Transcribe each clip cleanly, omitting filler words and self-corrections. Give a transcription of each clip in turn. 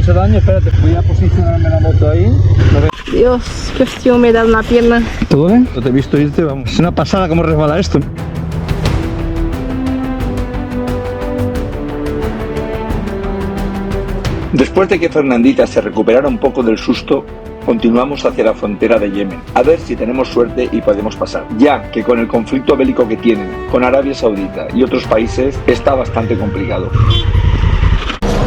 hecho daño. Espérate, voy a posicionarme la moto ahí. Dios, qué humedad en la pierna. ¿Te duele? No te he visto irte, vamos. Es una pasada cómo resbala esto. Después de que Fernandita se recuperara un poco del susto, continuamos hacia la frontera de Yemen, a ver si tenemos suerte y podemos pasar, ya que con el conflicto bélico que tienen con Arabia Saudita y otros países está bastante complicado.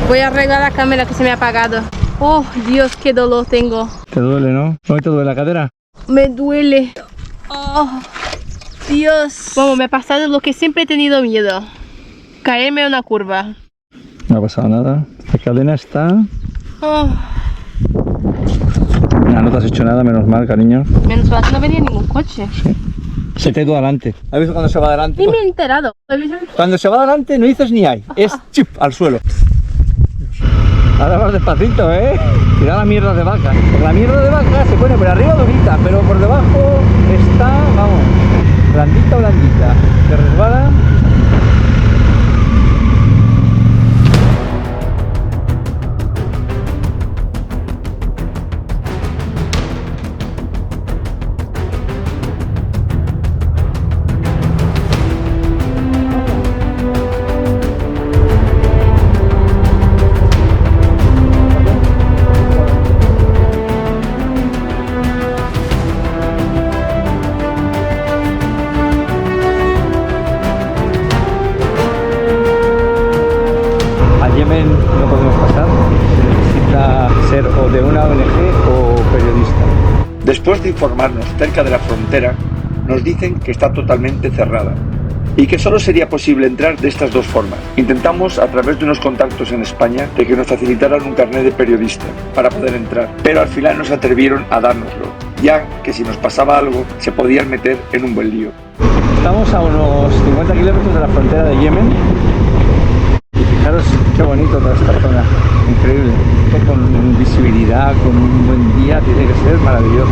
Voy a arreglar la cámara que se me ha apagado. Oh, Dios, qué dolor tengo. Te duele, ¿no? ¿No te duele la cadera? Me duele. Oh, Dios. Vamos, me ha pasado lo que siempre he tenido miedo. Caerme en una curva. No ha pasado nada. La cadena está... Oh. No te has hecho nada, menos mal, cariño. Menos mal que no venía ningún coche. Sí. Se te ha ido adelante. ¿Has visto cuando se va adelante? Ni me he enterado. Cuando se va adelante no dices ni hay. Es chip al suelo. Ahora vas despacito, ¿eh? Mira la mierda de vaca. La mierda de vaca se pone por arriba durita, pero por debajo está, vamos, blandita, blandita. Se resbala. No podemos pasar, se necesita ser o de una ONG o periodista. Después de informarnos cerca de la frontera, nos dicen que está totalmente cerrada y que solo sería posible entrar de estas dos formas. Intentamos a través de unos contactos en España de que nos facilitaran un carnet de periodista para poder entrar, pero al final no se atrevieron a dárnoslo, ya que si nos pasaba algo se podían meter en un buen lío. Estamos a unos 50 kilómetros de la frontera de Yemen. Fijaros qué bonito toda esta zona, increíble, con visibilidad, con un buen día, tiene que ser maravilloso.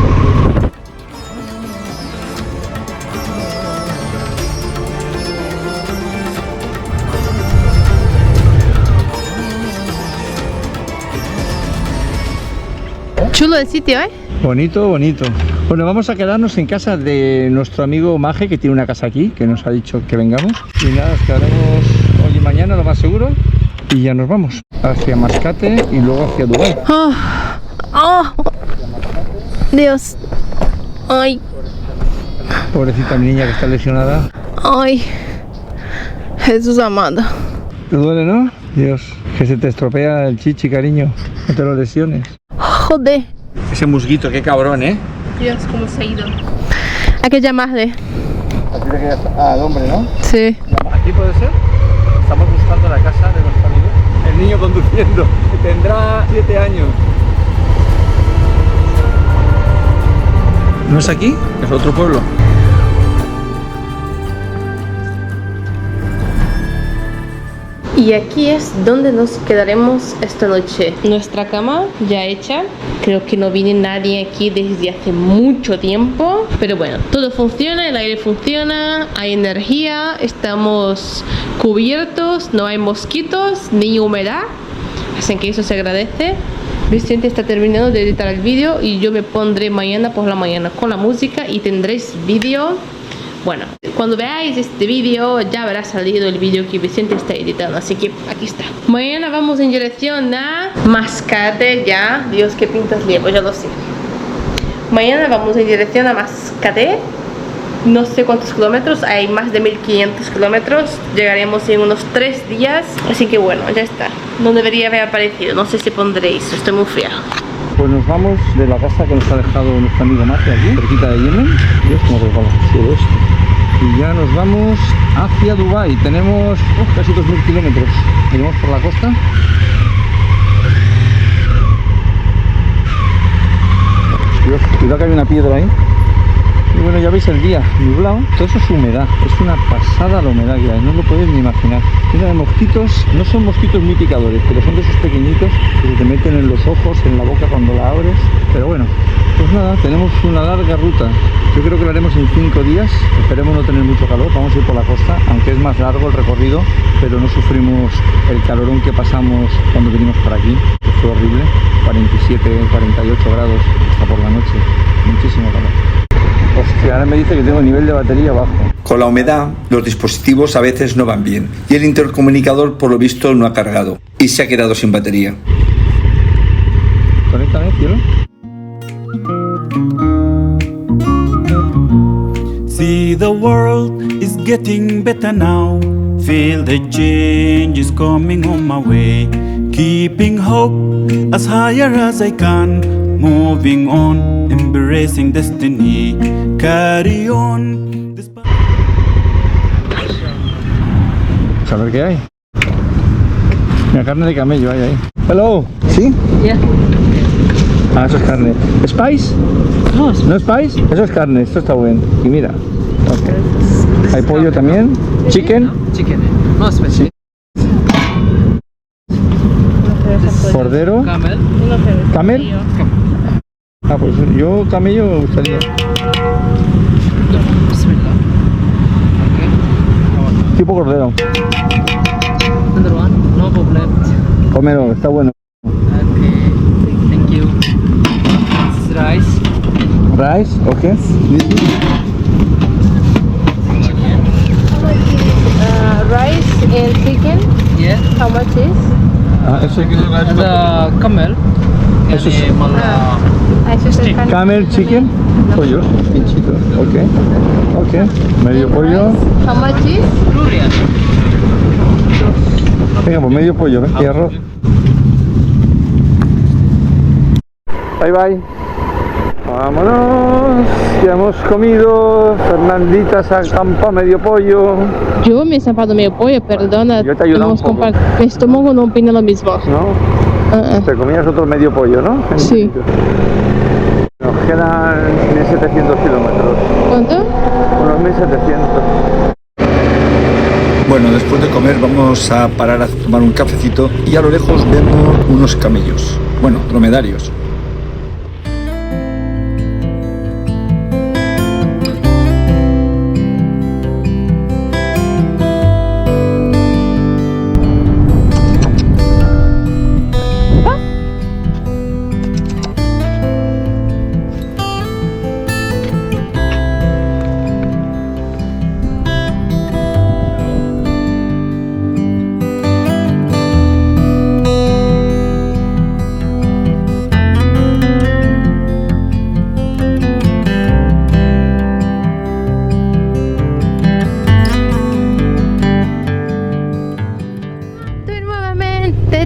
Chulo el sitio, ¿eh? Bonito, bonito. Bueno, vamos a quedarnos en casa de nuestro amigo Maje, que tiene una casa aquí, que nos ha dicho que vengamos. Y nada, nos quedaremos hoy y mañana, lo más seguro. Y ya nos vamos hacia Mascate y luego hacia Dubái. Oh, oh, Dios. Ay, Pobrecita mi niña que está lesionada. ay, Jesús amado. ¿Te duele, no? Dios, que se te estropea el chichi, cariño. No te lo lesiones. Joder. Ese musguito, qué cabrón, ¿eh? Dios, cómo se ha ido. Hay que llamarle. Aquí te quedas al hombre, ¿no? Sí. ¿Aquí puede ser? Estamos buscando la casa de nuestro amigo. El niño conduciendo, que tendrá 7 años. ¿No es aquí? Es otro pueblo. Y aquí es donde nos quedaremos esta noche. Nuestra cama ya hecha. Creo que no viene nadie aquí desde hace mucho tiempo. Pero bueno, todo funciona, el aire funciona, hay energía, estamos cubiertos, no hay mosquitos ni humedad. Así que eso se agradece. Vicente está terminando de editar el vídeo y yo me pondré mañana por la mañana con la música y tendréis vídeo. Bueno, cuando veáis este vídeo ya habrá salido el vídeo que Vicente está editando, así que aquí está. Mañana vamos en dirección a Mascate, ya. Dios, qué pintas llevo, ya lo sé. Mañana vamos en dirección a Mascate. No sé cuántos kilómetros, hay más de 1500 kilómetros. Llegaremos en unos 3 días, así que bueno, ya está. No debería haber aparecido, no sé si pondréis, estoy muy fría. Pues nos vamos de la casa que nos ha dejado nuestro amigo Mate aquí, cerquita de Yemen. Dios, cómo resbala todo esto. Y ya nos vamos hacia Dubái. Tenemos casi 2000 kilómetros. Iremos por la costa. Dios, cuidado que hay una piedra ahí. Y bueno, ya veis el día nublado. Todo eso es humedad. Es una pasada la humedad que hay. No lo podéis ni imaginar. Mira, de mosquitos. No son mosquitos muy picadores, pero son de esos pequeñitos que se te meten en los ojos, en la boca cuando la abres. Pero bueno, pues nada, tenemos una larga ruta. Yo creo que lo haremos en 5 días. Esperemos no tener mucho calor. Vamos a ir por la costa, aunque es más largo el recorrido, pero no sufrimos el calorón que pasamos cuando venimos para aquí. Fue horrible, 47, 48 grados hasta por la noche, muchísimo calor. Hostia, ahora me dice que tengo nivel de batería bajo. Con la humedad, los dispositivos a veces no van bien y el intercomunicador por lo visto no ha cargado y se ha quedado sin batería. Conéctame, cielo. See, the world is getting better now. Feel the change is coming on my way. Keeping hope as higher as I can. Moving on, embracing destiny. Carry on. A ver qué hay. Mira, carne de camello hay ahí. Hello. ¿Sí? Yeah. Ah, eso es carne. ¿Spice? No, ¿No es spice? Eso es carne, esto está bueno. Y mira. Okay. Hay pollo también. Chicken. Chicken. No spicy. Cordero. Camel. ¿Camel? Ah, pues yo camello me gustaría. Bismillah. Okay. Tipo cordero. Another one. No problem. Cómelo, está bueno. Okay. Thank you. This is rice. Rice, okay. Rice and chicken. Yeah. How much is? Ah, eso And the camel. Eso es- Eso es el carne. Camel, chicken. Pollo, pinchito. Okay. Okay. Medio pollo. How much is? Durian. Venga, pues medio pollo, ¿ves? Y arroz. Bye bye. Vámonos. Ya hemos comido. Fernandita se acampa medio pollo. Yo me he zampado medio pollo, perdona. Yo te he ayudado un poco. Mi estómago no opina lo mismo. ¿No? Te comías otro medio pollo, ¿no? Sí. Nos quedan 1.700 kilómetros. ¿Cuánto? Unos 1.700. Bueno, después de comer vamos a parar a tomar un cafecito y a lo lejos vemos unos camellos. Bueno, dromedarios.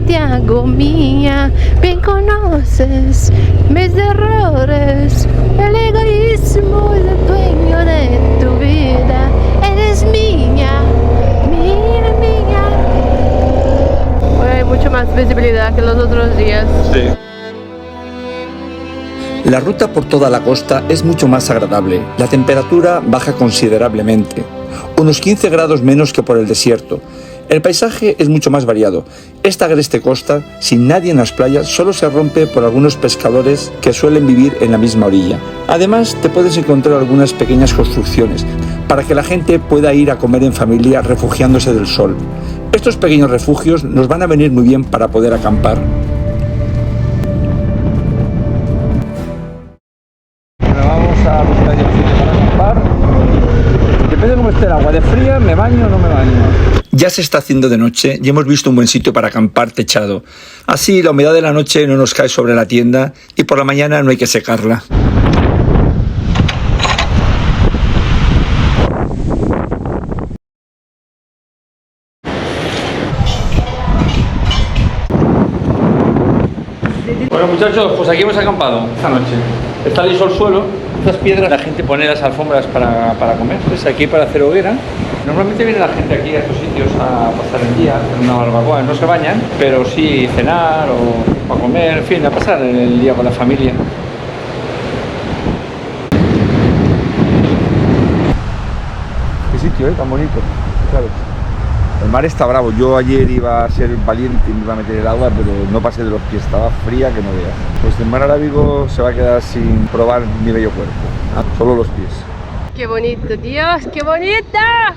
Te hago mía, bien conoces mis errores, el egoísmo es el dueño de tu vida, eres mía, mía. Hoy hay mucho más visibilidad que los otros días. Sí. La ruta por toda la costa es mucho más agradable, la temperatura baja considerablemente, unos 15 grados menos que por el desierto. El paisaje es mucho más variado. Esta agreste costa, sin nadie en las playas, solo se rompe por algunos pescadores que suelen vivir en la misma orilla. Además, te puedes encontrar algunas pequeñas construcciones para que la gente pueda ir a comer en familia refugiándose del sol. Estos pequeños refugios nos van a venir muy bien para poder acampar. Bueno, vamos a buscar ya un sitio para acampar. Depende de cómo esté el agua, de fría, ¿me baño o no me baño? Ya se está haciendo de noche y hemos visto un buen sitio para acampar techado. Así la humedad de la noche no nos cae sobre la tienda y por la mañana no hay que secarla. Bueno muchachos, pues aquí hemos acampado esta noche. Está liso el suelo. Estas piedras la gente pone las alfombras para comer. Pues aquí para hacer hoguera. Normalmente viene la gente aquí a estos sitios a pasar el día, en una barbacoa. No se bañan, pero sí cenar o a comer, en fin, a pasar el día con la familia. Qué sitio, tan bonito, claro. El mar está bravo. Yo ayer iba a ser valiente y me iba a meter el agua, pero no pasé de los pies, estaba fría que no veas. Pues el mar Arábigo se va a quedar sin probar mi bello cuerpo, solo los pies. ¡Qué bonito, Dios! ¡Qué bonita!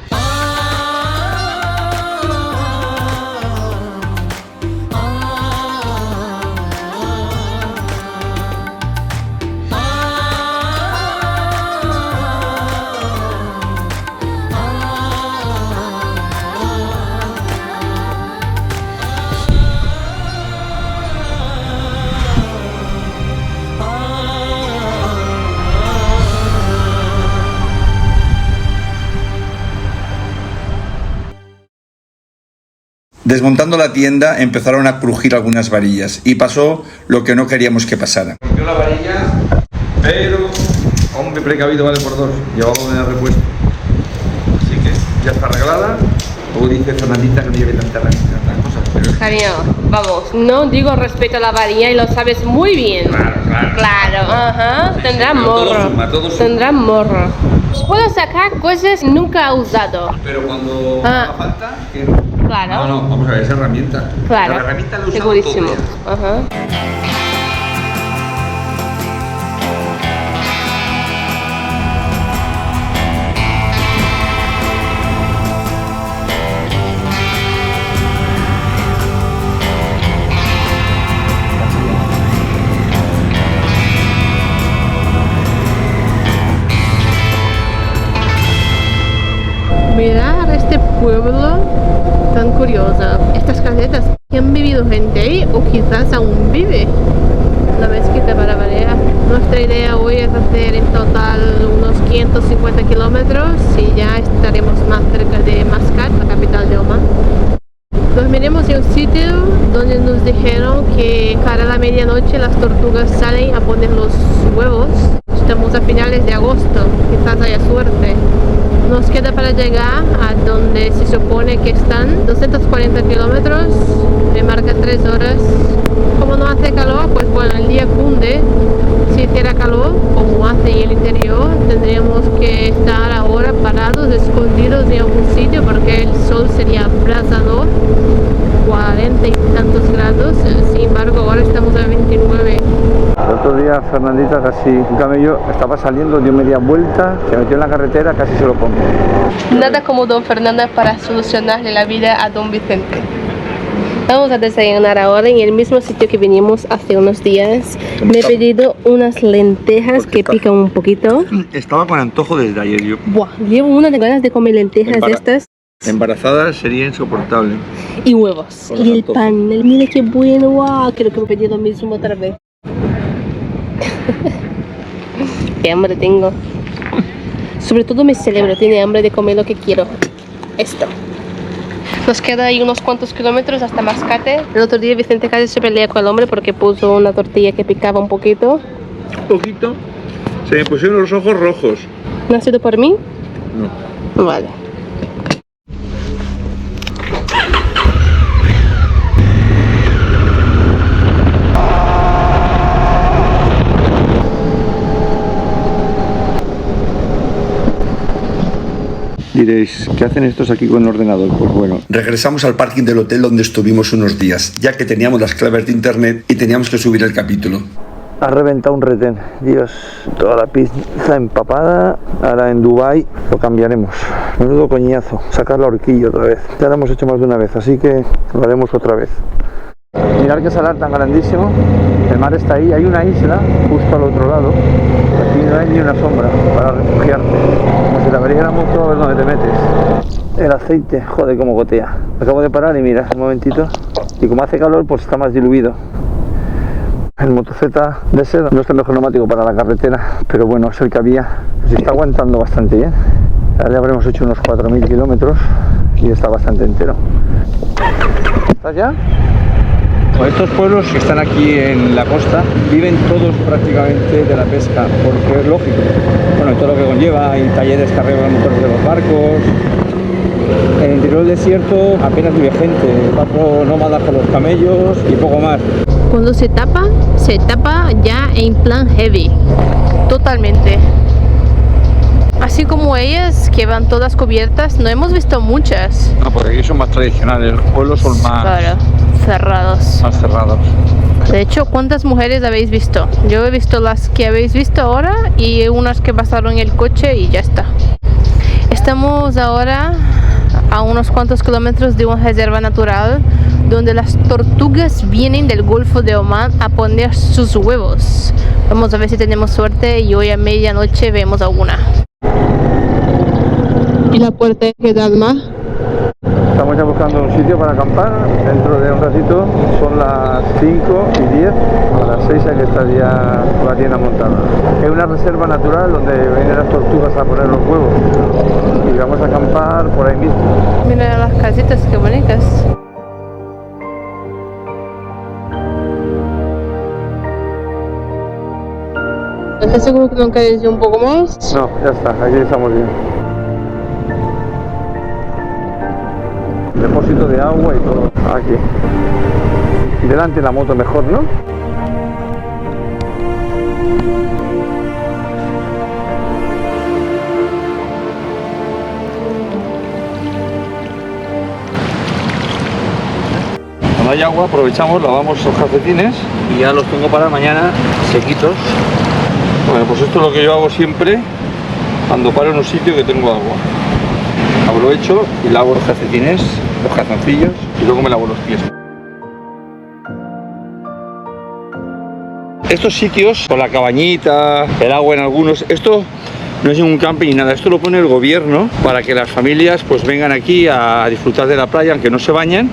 Desmontando la tienda empezaron a crujir algunas varillas y pasó lo que no queríamos que pasara. Rompió la varilla, pero hombre precavido vale por dos, llevamos de repuesto. Así que ya está arreglada. Luego dice Fernandita que no lleve tantas cosas. Pero... Cariño, vamos, no digo respeto a la varilla y lo sabes muy bien. Claro, ajá, Sí, tendrá sí, morro. todo suma. Tendrá morro. Puedo sacar cosas nunca usado. Pero cuando haga falta, que... Claro. No, vamos a ver, esa herramienta. Claro, La herramienta la usamos segurísimo. todo Ajá. Mirar este pueblo tan curioso. Estas casetas, ¿que han vivido gente ahí o quizás aún vive? La mezquita para variar. Nuestra idea hoy es hacer en total unos 550 kilómetros y ya estaremos más cerca de Mascat, la capital de Oman. Dormiremos en un sitio donde nos dijeron que cara a la medianoche las tortugas salen a poner los huevos. Estamos a finales de agosto, quizás haya suerte. Nos queda para llegar a donde se supone que están 240 kilómetros, me marca 3 horas. Como no hace calor, pues bueno, el día cunde. Si hiciera calor, como hace en el interior, tendríamos que estar ahora parados, escondidos en algún sitio porque el sol sería abrasador, 40 y tantos grados. Sin embargo, ahora estamos a 29. El otro día Fernandita casi un camello estaba saliendo, dio media vuelta, se metió en la carretera, casi se lo come. Nada como Don Fernando para solucionarle la vida a Don Vicente. Vamos a desayunar ahora en el mismo sitio que vinimos hace unos días. Me he pedido unas lentejas que pican un poquito. Estaba con antojo desde ayer yo. Buah, llevo una de ganas de comer lentejas de estas. Embarazada sería insoportable. Y huevos. Con Y el antojo. pan. Mira qué bueno. Wow, creo que me he pedido lo mismo otra vez. Qué hambre tengo. Sobre todo mi cerebro tiene hambre de comer lo que quiero. Esto. Nos queda ahí unos cuantos kilómetros hasta Mascate. El otro día Vicente casi se pelea con el hombre porque puso una tortilla que picaba un poquito. Un poquito. Se me pusieron los ojos rojos. ¿No ha sido por mí? No. Vale. Diréis, ¿qué hacen estos aquí con el ordenador? Pues bueno, regresamos al parking del hotel donde estuvimos unos días, ya que teníamos las claves de internet y teníamos que subir el capítulo. Ha reventado un retén, Dios, toda la pizza empapada. Ahora en Dubai lo cambiaremos. Menudo coñazo, sacar la horquilla otra vez. Ya lo hemos hecho más de una vez, así que lo haremos otra vez. Mirad qué salar tan grandísimo. El mar está ahí, hay una isla justo al otro lado. Aquí no hay ni una sombra para refugiarte. Como si la abriéramos todo a ver dónde te metes. El aceite, joder, cómo gotea. Acabo de parar y mira, un momentito. Y como hace calor, pues está más diluido. El Motoceta de seda no es el mejor neumático para la carretera, pero bueno, es el que había. Se está aguantando bastante bien. Ahora ya habremos hecho unos 4.000 kilómetros y está bastante entero. ¿Estás ya? Bueno, estos pueblos que están aquí en la costa viven todos prácticamente de la pesca, porque es lógico. Bueno, todo lo que conlleva, hay talleres que arreglan motores de los barcos. En el interior del desierto apenas vive gente, 4 nómadas con los camellos y poco más. Cuando se tapa ya en plan heavy. Totalmente. Así como ellas, que van todas cubiertas, no hemos visto muchas. No, porque aquí son más tradicionales, los pueblos son más, Claro, cerrados. más cerrados. De hecho, ¿cuántas mujeres habéis visto? Yo he visto las que habéis visto ahora y unas que pasaron en el coche y ya está. Estamos ahora a unos cuantos kilómetros de una reserva natural donde las tortugas vienen del Golfo de Omán a poner sus huevos. Vamos a ver si tenemos suerte y hoy a medianoche vemos alguna. ¿Y la puerta queda al mar? Estamos ya buscando un sitio para acampar. Dentro de un ratito son las 5 y 10. A las 6 hay que estar ya la tienda montada. Es una reserva natural donde vienen las tortugas a poner los huevos. Y vamos a acampar por ahí mismo. Mira las casitas, qué bonitas. ¿Estás seguro que no quieres un poco más? No, ya está, aquí estamos bien. Depósito de agua y todo. Aquí. Y delante la moto mejor, ¿no? Cuando hay agua aprovechamos, lavamos los calcetines y ya los tengo para mañana sequitos. Bueno, pues esto es lo que yo hago siempre cuando paro en un sitio que tengo agua. Aprovecho y lavo los calcetines, los calzoncillos y luego me lavo los pies. Estos sitios, con la cabañita, el agua en algunos, esto no es ningún camping ni nada, esto lo pone el gobierno para que las familias pues vengan aquí a disfrutar de la playa, aunque no se bañen,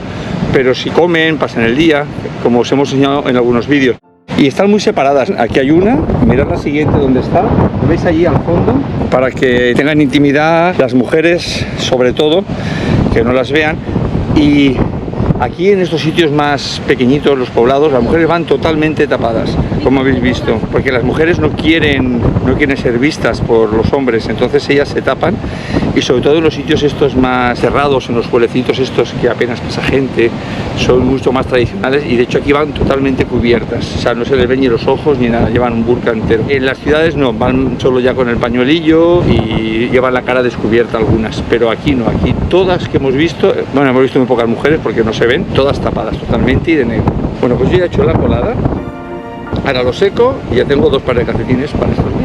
pero si comen, pasan el día, como os hemos enseñado en algunos vídeos. Y están muy separadas. Aquí hay una, mirad la siguiente donde está, ¿lo veis allí al fondo? Para que tengan intimidad las mujeres, sobre todo, que no las vean. Y aquí en estos sitios más pequeñitos, los poblados, las mujeres van totalmente tapadas, como habéis visto, porque las mujeres no quieren ser vistas por los hombres, entonces ellas se tapan. Y sobre todo en los sitios estos más cerrados, en los pueblecitos estos que apenas pasa gente, son mucho más tradicionales y de hecho aquí van totalmente cubiertas, o sea, no se les ven ni los ojos ni nada, llevan un burka entero. En las ciudades no, van solo ya con el pañuelillo y llevan la cara descubierta algunas, pero aquí no, aquí todas que hemos visto, bueno, hemos visto muy pocas mujeres porque no se ven, todas tapadas totalmente y de negro. Bueno, pues yo ya he hecho la colada, ahora lo seco y ya tengo 2 pares de calcetines para estos días.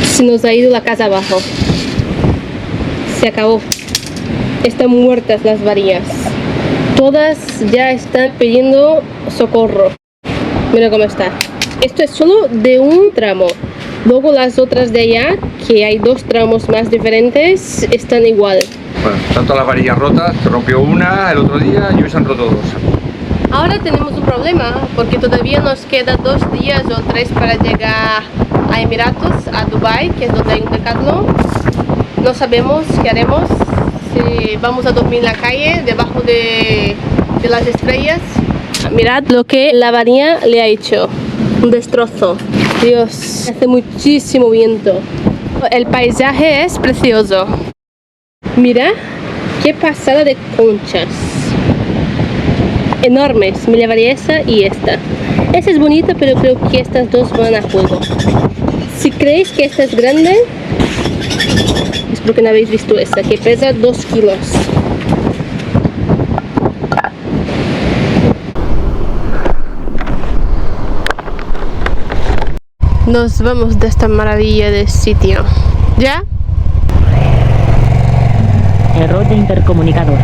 Se nos ha ido la casa abajo. Se acabó. Están muertas las varillas. Todas ya están pidiendo socorro. Mira cómo está. Esto es solo de un tramo. Luego las otras de allá, que hay 2 tramos más diferentes, están igual. Bueno, tanto las varillas rotas, se rompió una el otro día y hoy se han roto 2. Ahora tenemos un problema porque todavía nos queda 2 días o 3 para llegar a Emiratos, a Dubai, que es donde hay un Decathlon. No sabemos qué haremos, si vamos a dormir en la calle, debajo de las estrellas. Mirad lo que la varilla le ha hecho, un destrozo. Dios, hace muchísimo viento. El paisaje es precioso. Mira qué pasada de conchas. Enormes, me llevaría esa y esta. Esta es bonita, pero creo que estas 2 van a juego. Si creéis que esta es grande, es porque no habéis visto esta, que pesa 2 kilos. Nos vamos de esta maravilla de sitio. ¿Ya? Error de intercomunicador.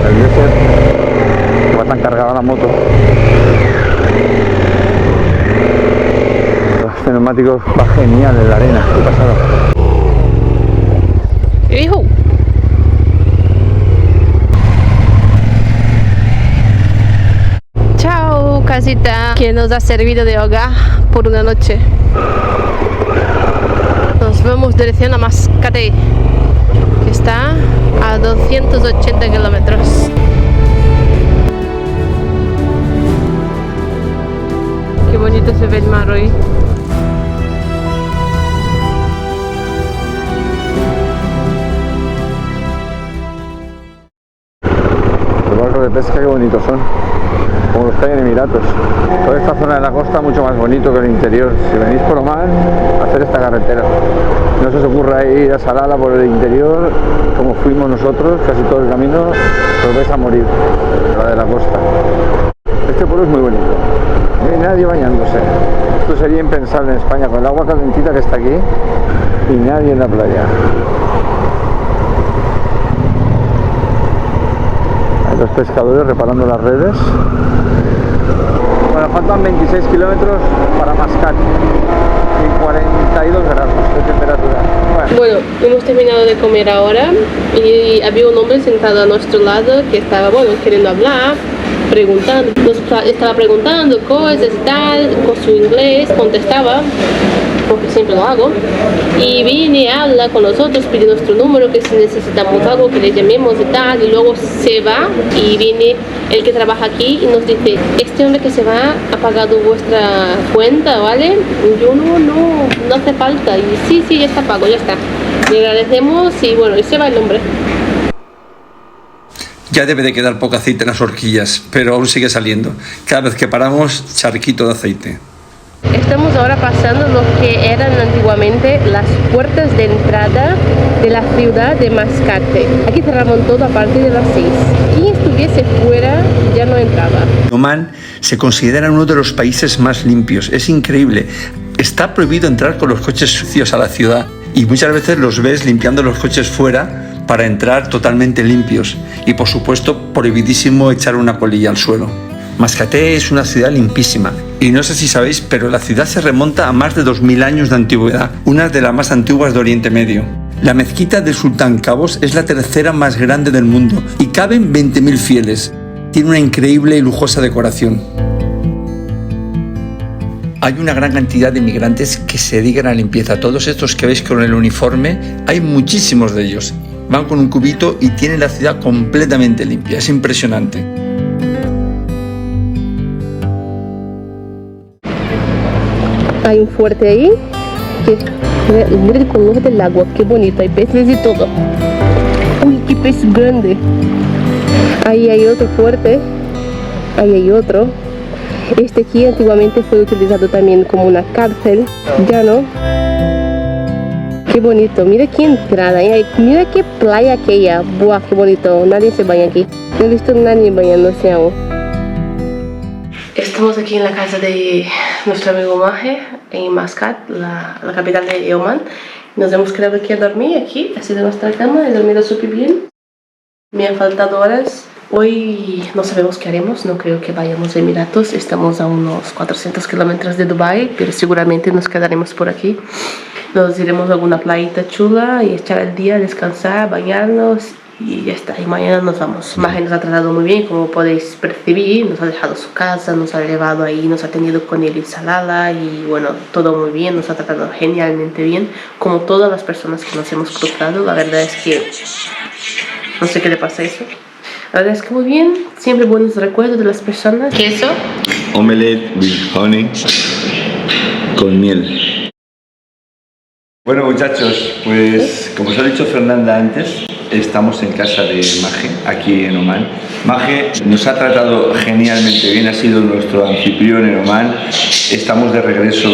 El diésel va tan cargada la moto. Los neumáticos va genial en la arena. ¿Qué pasada? ¡Hijo! Chao, casita que nos ha servido de hogar por una noche. Nos vamos dirección a Mascate, que está a 280 kilómetros. Qué bonito se ve el mar hoy. Los barcos de pesca qué bonitos son, como los que hay en Emiratos. Toda esta zona de la costa mucho más bonito que el interior. Si venís por Oman, hacer esta carretera. No se os ocurra ir a Salalah por el interior, como fuimos nosotros, casi todo el camino, os vais a morir, la de la costa. Este pueblo es muy bonito, no hay nadie bañándose. Esto sería impensable en España, con el agua calentita que está aquí y nadie en la playa. Hay los pescadores reparando las redes. Bueno, faltan 26 kilómetros para Mascate. y 42 grados de temperatura. Bueno, hemos terminado de comer ahora y había un hombre sentado a nuestro lado que estaba, bueno, queriendo hablar, preguntando, estaba preguntando cosas y tal, con su inglés contestaba, porque siempre lo hago, y viene, habla con nosotros, pide nuestro número, que si necesitamos algo que le llamemos y tal, y luego se va y viene el que trabaja aquí y nos dice, este hombre que se va ha pagado vuestra cuenta, ¿vale? Y yo no hace falta, y sí, ya está pago, ya está. Le agradecemos y bueno, y se va el hombre. Ya debe de quedar poco aceite en las horquillas, pero aún sigue saliendo. Cada vez que paramos, charquito de aceite. Estamos ahora pasando lo que eran antiguamente las puertas de entrada de la ciudad de Mascate. Aquí cerraban todo a partir de las 6. Quien estuviese fuera ya no entraba. Omán se considera uno de los países más limpios. Es increíble. Está prohibido entrar con los coches sucios a la ciudad y muchas veces los ves limpiando los coches fuera para entrar totalmente limpios. Y por supuesto, prohibidísimo echar una polilla al suelo. Mascate es una ciudad limpísima y no sé si sabéis, pero la ciudad se remonta a más de 2000 años de antigüedad, una de las más antiguas de Oriente Medio. La mezquita del Sultán Cabos es la tercera más grande del mundo y caben 20.000 fieles. Tiene una increíble y lujosa decoración. Hay una gran cantidad de inmigrantes que se dedican a la limpieza. Todos estos que veis con el uniforme, hay muchísimos de ellos. Van con un cubito y tienen la ciudad completamente limpia. Es impresionante. Hay un fuerte ahí, mira el color del agua, qué bonito, hay peces y todo. Uy, qué pez grande. Ahí hay otro fuerte, ahí hay otro. Este aquí antiguamente fue utilizado también como una cárcel, ya no. Qué bonito, mira qué entrada, mira qué playa aquella, buah, qué bonito, nadie se baña aquí. No he visto a nadie bañándose aún. Estamos aquí en la casa de nuestro amigo Maje, en Mascat, la capital de Omán. Nos hemos quedado aquí a dormir, aquí, ha sido nuestra cama, he dormido súper bien. Me han faltado horas. Hoy no sabemos qué haremos, no creo que vayamos a Emiratos, estamos a unos 400 kilómetros de Dubái, pero seguramente nos quedaremos por aquí. Nos iremos a alguna playita chula y echar el día, descansar, bañarnos y ya está, y mañana nos vamos. Maje nos ha tratado muy bien, como podéis percibir, nos ha dejado su casa, nos ha llevado ahí, nos ha tenido con él en Salala y bueno, todo muy bien, nos ha tratado genialmente bien, como todas las personas que nos hemos cruzado. La verdad es que no sé qué le pasa a eso. La verdad es que muy bien, siempre buenos recuerdos de las personas. ¿Queso? Omelette with honey con miel. Bueno muchachos, pues como os ha dicho Fernanda antes, estamos en casa de Maje, aquí en Omán. Maje nos ha tratado genialmente bien, ha sido nuestro anfitrión en Omán. Estamos de regreso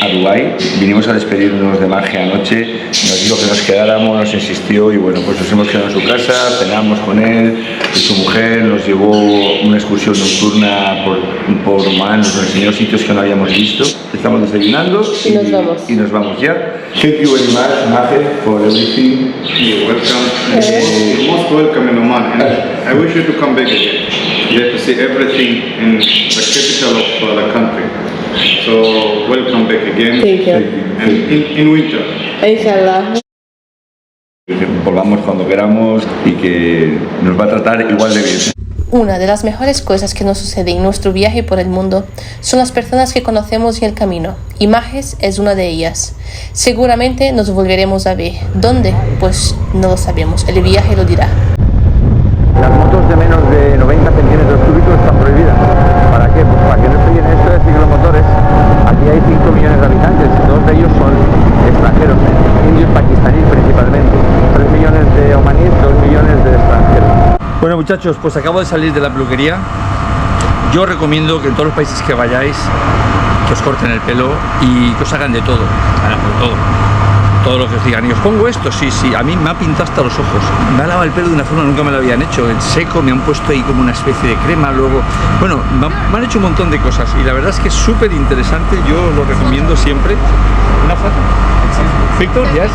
a Dubái, vinimos a despedirnos de Maje anoche, nos dijo que nos quedáramos, nos insistió y bueno, pues nos hemos quedado en su casa, cenamos con él y su mujer, nos llevó una excursión nocturna por Omán, nos enseñó sitios que no habíamos visto. Estamos desayunando y nos vamos ya. Thank you very much, Maje, for everything. You're welcome. You're most welcome in Oman. And I wish you to come back again. You have to see everything in the capital of the country. So welcome back again. Thank you. And in winter. Inshallah. Que volvamos cuando queramos y que nos va a tratar igual de bien. Una de las mejores cosas que nos sucede en nuestro viaje por el mundo son las personas que conocemos en el camino, y Majes es una de ellas. Seguramente nos volveremos a ver. ¿Dónde? Pues no lo sabemos, el viaje lo dirá. Las motos de menos de 90 centímetros cúbicos están prohibidas. ¿Para qué? Pues para que no estén esto de ciclomotores. Aquí hay 5 millones de habitantes, 2 de ellos son extranjeros, indios pakistaníes principalmente, 3 millones de omaníes, 2 millones de extranjeros. Bueno muchachos, pues acabo de salir de la peluquería. Yo recomiendo que en todos los países que vayáis, que os corten el pelo y que os hagan de todo, todo lo que os digan. Y os pongo esto, sí, a mí me ha pintado hasta los ojos. Me ha lavado el pelo de una forma que nunca me lo habían hecho, en seco, me han puesto ahí como una especie de crema, luego, bueno, me han hecho un montón de cosas y la verdad es que es súper interesante, yo lo recomiendo siempre. Una foto. Victor, yes.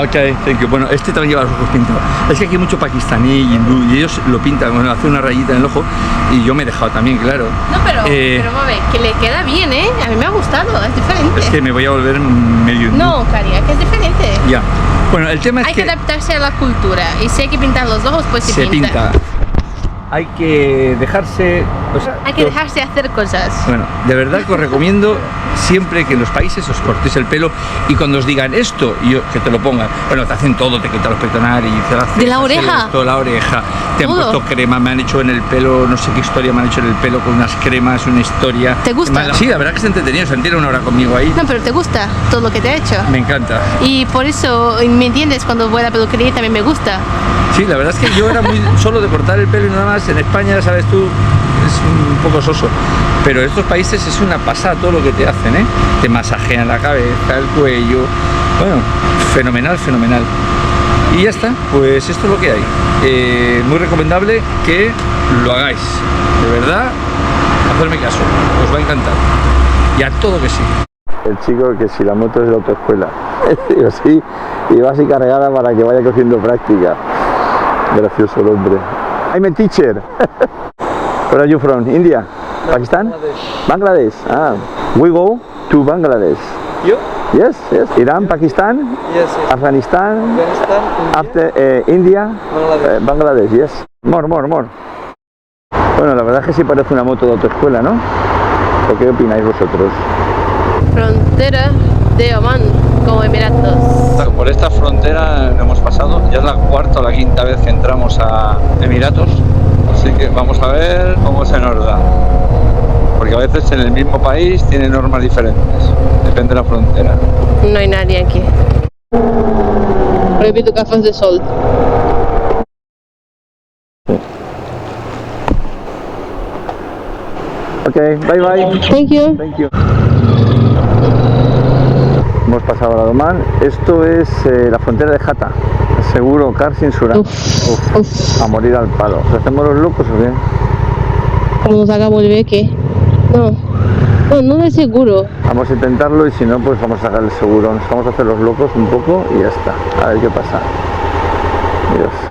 Ok, thank you. Bueno, este también lleva los ojos pintados. Es que aquí hay mucho pakistaní y hindú y ellos lo pintan, bueno, hacen una rayita en el ojo y yo me he dejado también, claro. No, pero vamos a ver, que le queda bien, ¿eh? A mí me ha gustado, es diferente. Es que me voy a volver medio hindú. No, Caria, que es diferente. Ya. Bueno, el tema es Hay que adaptarse a la cultura y si hay que pintar los ojos, pues se pinta. Hay que dejarse... o sea, Hay que dejarse hacer cosas. Bueno, de verdad que os recomiendo siempre que en los países os cortéis el pelo y cuando os digan esto, que te lo pongan. Bueno, te hacen todo, te quitan los pectorales y te hacen... ¿De la oreja? Toda la oreja. Te han ¿Todo? puesto crema, me han hecho en el pelo, no sé qué historia me han hecho en el pelo con unas cremas, una historia. ¿Te gusta? Sí, la verdad que está entretenido, se tiene una hora conmigo ahí. No, pero ¿te gusta todo lo que te ha hecho? Me encanta. Y por eso, ¿me entiendes? Cuando voy a la peluquería también me gusta. Sí, la verdad es que yo era muy solo de cortar el pelo y nada más. En España, sabes tú, es un poco soso. Pero en estos países es una pasada todo lo que te hacen, ¿eh? Te masajean la cabeza, el cuello. Bueno, fenomenal, fenomenal. Y ya está, pues esto es lo que hay. Muy recomendable que lo hagáis. De verdad, hacerme caso, os va a encantar. Y a todo que sí. El chico que si la moto es de la autoescuela. Digo, sí, y va así cargada para que vaya cogiendo práctica. Gracioso el hombre. I'm a teacher. Where are you from? India? Pakistan? Bangladesh. Ah, we go to Bangladesh. You? Yes, yes. Iran, Pakistan, Yes, yes. Afghanistan, Afghanistan, India, after India, Bangladesh. Bangladesh, yes. More. Bueno, la verdad es que sí parece una moto de autoescuela, ¿no? ¿O qué opináis vosotros? Frontera de Omán con Emiratos. Por esta frontera no hemos pasado, ya es la cuarta o la quinta vez que entramos a Emiratos, así que vamos a ver cómo se nos da. Porque a veces en el mismo país tiene normas diferentes, depende de la frontera. No hay nadie aquí. Prohibido gafas de sol. Ok, bye. Thank you. Thank you. Hemos pasado a Oman. Esto es la frontera de Jata. Seguro, car sin Surán. A morir al palo. ¿Nos hacemos los locos o qué? Como nos haga volver, ¿qué? No es seguro. Vamos a intentarlo y si no, pues vamos a sacar el seguro. Nos vamos a hacer los locos un poco y ya está. A ver qué pasa. Dios.